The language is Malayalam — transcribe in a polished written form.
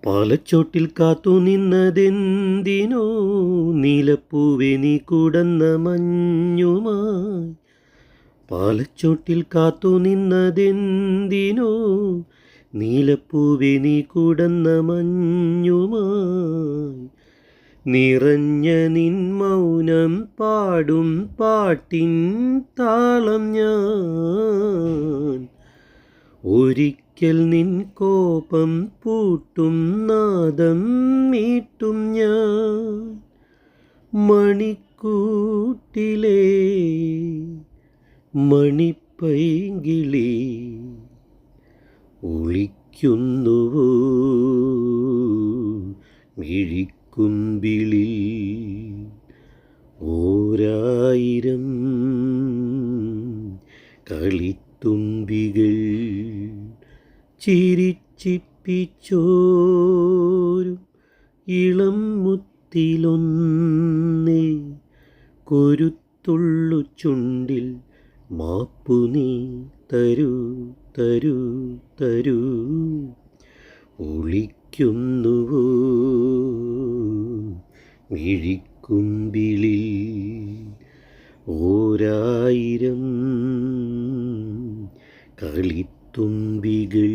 പാലച്ചോട്ടിൽ കാത്തു നിന്നതെന്തിനോ നീലപ്പൂവെ നീ കുടന്ന മഞ്ഞുമായി. പാലച്ചോട്ടിൽ കാത്തു നിന്നതെന്തിനോ നീലപ്പൂവെ നീ കുടന്ന മഞ്ഞുമായി. നിറഞ്ഞ നിൻ മൗനം പാടും പാട്ടിൻ താളം ഞാൻ. ഒരിക്കൽ നിൻ കോപം പൂട്ടും നാദം മീട്ടും ഞാൻ. മണിക്കൂട്ടിലെ മണിപ്പൈങ്കിളി ഒളിക്കുന്നുവോ മിഴിക്കുമ്പിളിൽ. ഓരായിരം കളിത്തുമ്പികൾ ചിരിച്ചിപ്പിച്ചോരും ഇളം മുത്തിലൊന്നേ. കൊരുത്തുള്ളു ചുണ്ടിൽ മാപ്പു നീ തരൂ തരൂ തരൂ. ഒളിക്കുന്നുവോ മിഴിക്കുമ്പിളിൽ ഓരായിരം കളിത്തുമ്പികൾ.